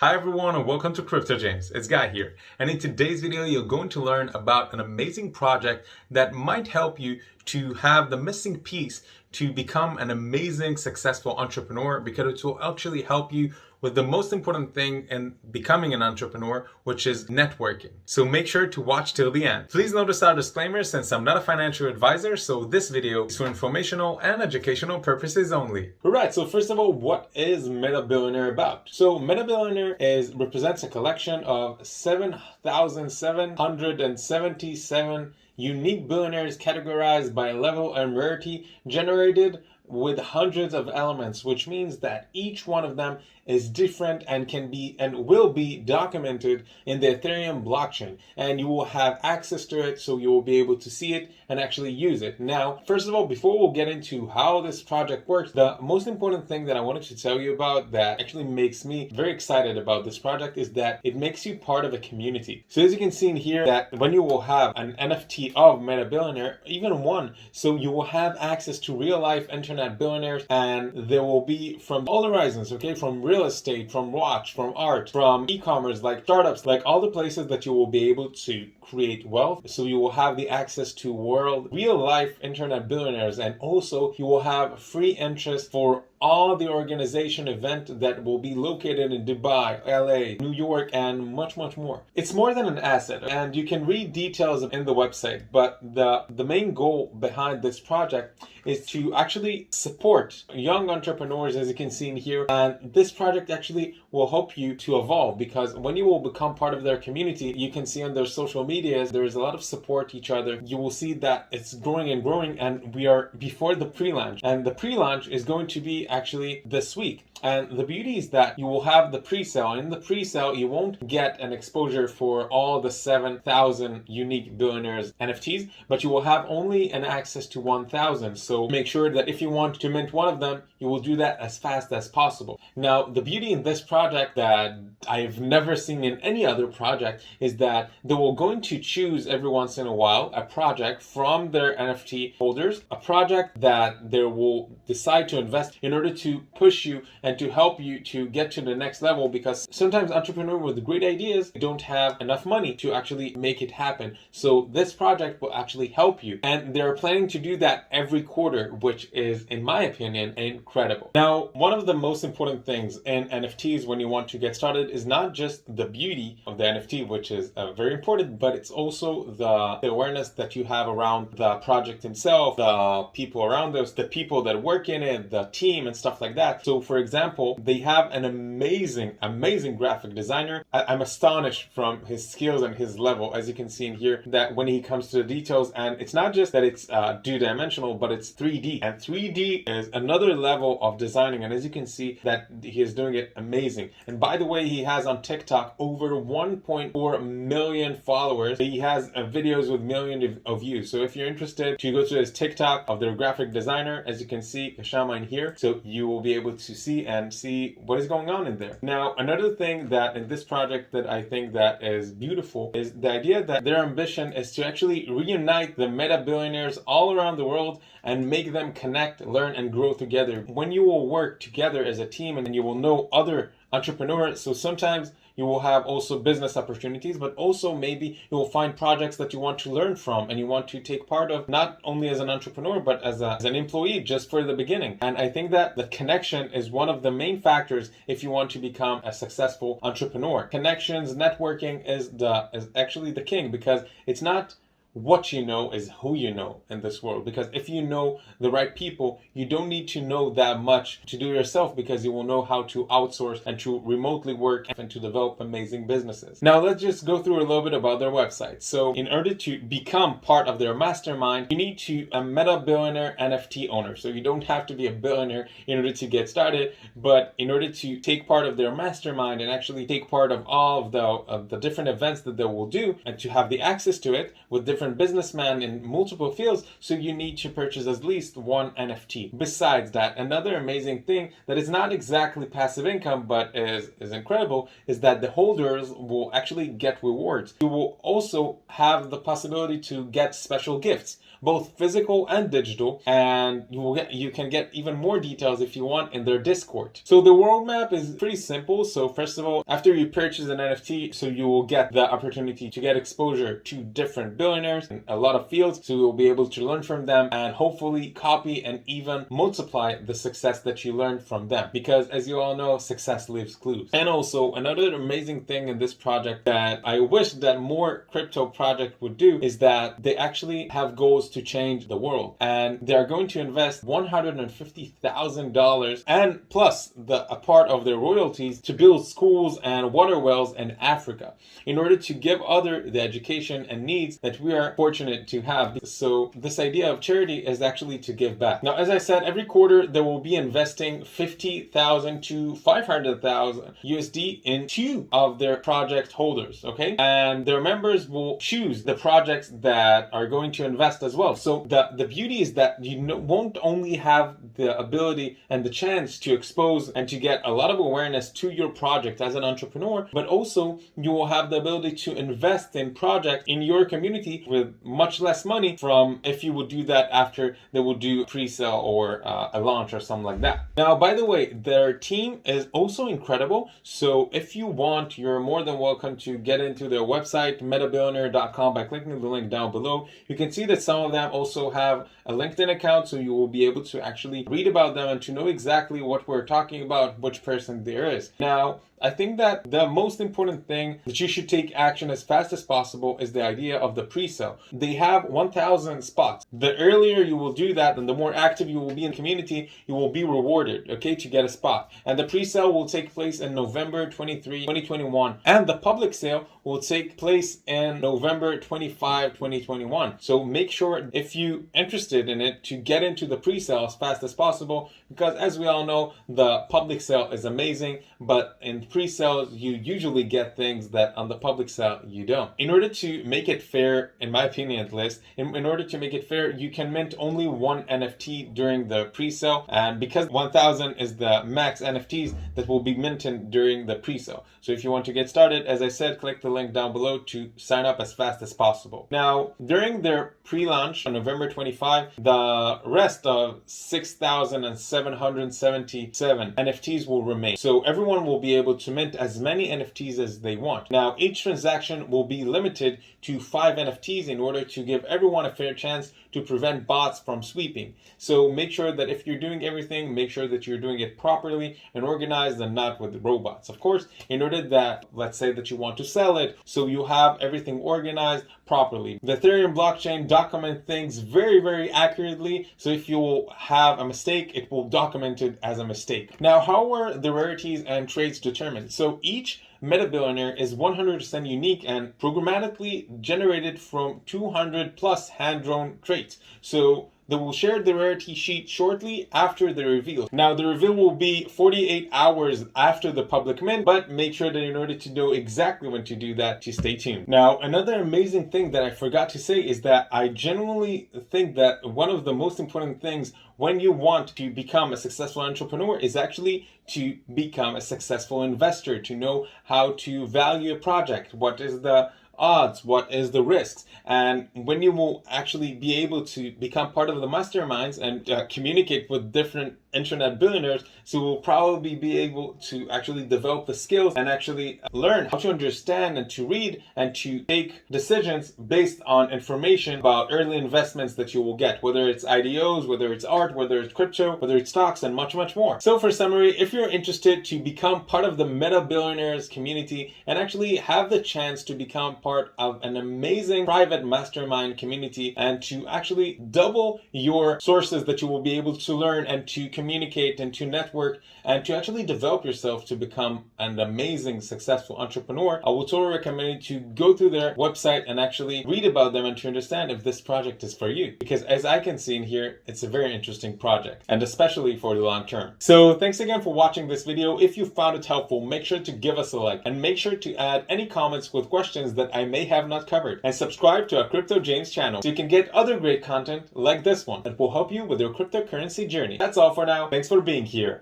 Hi everyone and welcome to Crypto James. It's Guy here. And in today's video, you're going to learn about an amazing project that might help you to have the missing piece to become an amazing, successful entrepreneur, because it will actually help you with the most important thing in becoming an entrepreneur, which is networking. So make sure to watch till the end. Please notice our disclaimer, since I'm not a financial advisor, so this video is for informational and educational purposes only. Alright, so first of all, what is Meta Billionaire about? So Meta Billionaire represents a collection of 7,777 unique billionaires categorized by level and rarity, generated with hundreds of elements, which means that each one of them is different and can be and will be documented in the Ethereum blockchain, and you will have access to it, so you will be able to see it and actually use it. Now, first of all, before we'll get into how this project works, the most important thing that I wanted to tell you about that actually makes me very excited about this project is that it makes you part of a community. So as you can see in here, that when you will have an NFT of Meta Billionaire, even one, so you will have access to real life internet billionaires, and there will be from all horizons, okay, from real estate, from watch, from art, from e-commerce, like startups, like all the places that you will be able to create wealth. So you will have the access to real life internet billionaires, and also you will have free interest for all the organization event that will be located in Dubai, LA, New York, and much more. It's more than an asset, and you can read details in the website, but the main goal behind this project is to actually support young entrepreneurs, as you can see in here, and this project actually will help you to evolve, because when you will become part of their community, you can see on their social medias there is a lot of support each other. You will see that it's growing and growing, and we are before the pre-launch, and the pre-launch is going to be actually this week. And the beauty is that you will have the pre-sale, and in the pre-sale you won't get an exposure for all the 7,000 unique billionaires NFTs, but you will have only an access to 1,000. So make sure that if you want to mint one of them, you will do that as fast as possible. Now, the beauty in this project that I've never seen in any other project is that they will going to choose every once in a while a project from their NFT holders, a project that they will decide to invest in order to push you and to help you to get to the next level, because sometimes entrepreneurs with great ideas don't have enough money to actually make it happen. So this project will actually help you, and they're planning to do that every quarter, which is, in my opinion, incredible. Now, one of the most important things in NFTs when you want to get started is not just the beauty of the NFT, which is very important, but it's also the awareness that you have around the project itself, the people around us, the people that work in it, the team, and stuff like that. So for example, they have an amazing graphic designer. I'm astonished from his skills and his level, as you can see in here, that when he comes to the details, and it's not just that it's two-dimensional, but it's 3D, and 3D is another level of designing, and as you can see that he is doing it amazing. And by the way, he has on TikTok over 1.4 million followers. He has videos with millions of views. So if you're interested to go to his TikTok of their graphic designer, as you can see, Kashama in here, so you will be able to see what is going on in there. Now, another thing that in this project that I think that is beautiful is the idea that their ambition is to actually reunite the meta billionaires all around the world and make them connect, learn, and grow together. When you will work together as a team, and you will know other entrepreneurs, so sometimes you will have also business opportunities, but also maybe you will find projects that you want to learn from and you want to take part of, not only as an entrepreneur, but as an employee, just for the beginning. And I think that the connection is one of the main factors if you want to become a successful entrepreneur. Connections, networking is actually the king, because it's not what you know, is who you know in this world. Because if you know the right people, you don't need to know that much to do yourself, because you will know how to outsource and to remotely work and to develop amazing businesses. Now let's just go through a little bit about their website. So in order to become part of their mastermind, you need to a Meta Billionaire NFT owner. So you don't have to be a billionaire in order to get started, but in order to take part of their mastermind and actually take part of all of the different events that they will do, and to have the access to it with different businessmen in multiple fields, so you need to purchase at least one NFT. Besides that, another amazing thing that is not exactly passive income, but is incredible, is that the holders will actually get rewards. You will also have the possibility to get special gifts. both physical and digital, and you can get even more details if you want in their Discord. So the roadmap is pretty simple. So first of all, after you purchase an NFT, so you will get the opportunity to get exposure to different billionaires in a lot of fields. So you'll be able to learn from them and hopefully copy and even multiply the success that you learned from them. Because as you all know, success leaves clues. And also another amazing thing in this project that I wish that more crypto projects would do is that they actually have goals to change the world. And they're going to invest $150,000 and plus a part of their royalties to build schools and water wells in Africa in order to give others the education and needs that we are fortunate to have. So this idea of charity is actually to give back. Now, as I said, every quarter they will be investing 50,000 to 500,000 USD in 2 of their project holders, okay? And their members will choose the projects that are going to invest as well. So the beauty is that you won't only have the ability and the chance to expose and to get a lot of awareness to your project as an entrepreneur, but also you will have the ability to invest in projects in your community with much less money from if you would do that after they will do pre-sale or a launch or something like that. Now, by the way, their team is also incredible. So if you want, you're more than welcome to get into their website, metabillionaire.com, by clicking the link down below. You can see that some of them also have a LinkedIn account, so you will be able to actually read about them and to know exactly what we're talking about, which person there is. Now, I think that the most important thing that you should take action as fast as possible is the idea of the pre-sale. They have 1,000 spots. The earlier you will do that and the more active you will be in the community, you will be rewarded, okay, to get a spot. And the pre-sale will take place in November 23, 2021. And the public sale will take place in November 25, 2021. So make sure, if you're interested in it, to get into the pre-sale as fast as possible, because as we all know, the public sale is amazing, but in pre-sales you usually get things that on the public sale you don't. In order to make it fair, in my opinion at least, in order to make it fair, you can mint only 1 NFT during the pre-sale, and because 1,000 is the max NFTs that will be minted during the pre-sale. So if you want to get started, as I said, click the link down below to sign up as fast as possible. Now, during their pre-launch on November 25, the rest of 6,777 NFTs will remain. So everyone will be able to mint as many NFTs as they want. Now, each transaction will be limited to 5 NFTs in order to give everyone a fair chance to prevent bots from sweeping. So make sure that if you're doing everything, make sure that you're doing it properly and organized and not with robots. Of course, in order that, let's say that you want to sell it, so you have everything organized properly. The Ethereum blockchain documents things very, very accurately. So if you will have a mistake, it will document it as a mistake. Now, how are the rarities and traits determined? So each Meta Billionaire is 100% unique and programmatically generated from 200 plus hand-drawn traits. So they will share the rarity sheet shortly after the reveal. Now, the reveal will be 48 hours after the public mint, but make sure that in order to know exactly when to do that, to stay tuned. Now, another amazing thing that I forgot to say is that I genuinely think that one of the most important things when you want to become a successful entrepreneur is actually to become a successful investor, to know how to value a project, what is the odds, what is the risks. And when you will actually be able to become part of the masterminds and communicate with different internet billionaires, so we'll probably be able to actually develop the skills and actually learn how to understand and to read and to take decisions based on information about early investments that you will get, whether it's IDOs, whether it's art, whether it's crypto, whether it's stocks, and much, much more. So for summary, if you're interested to become part of the Meta Billionaires community and actually have the chance to become part of an amazing private mastermind community and to actually double your sources that you will be able to learn and to communicate and to network and to actually develop yourself to become an amazing successful entrepreneur, I will totally recommend you to go through their website and actually read about them and to understand if this project is for you, because as I can see in here, it's a very interesting project, and especially for the long term. So thanks again for watching this video. If you found it helpful, make sure to give us a like and make sure to add any comments with questions that I may have not covered, and subscribe to our Crypto James channel so you can get other great content like this one that will help you with your cryptocurrency journey. That's all for now. Thanks for being here.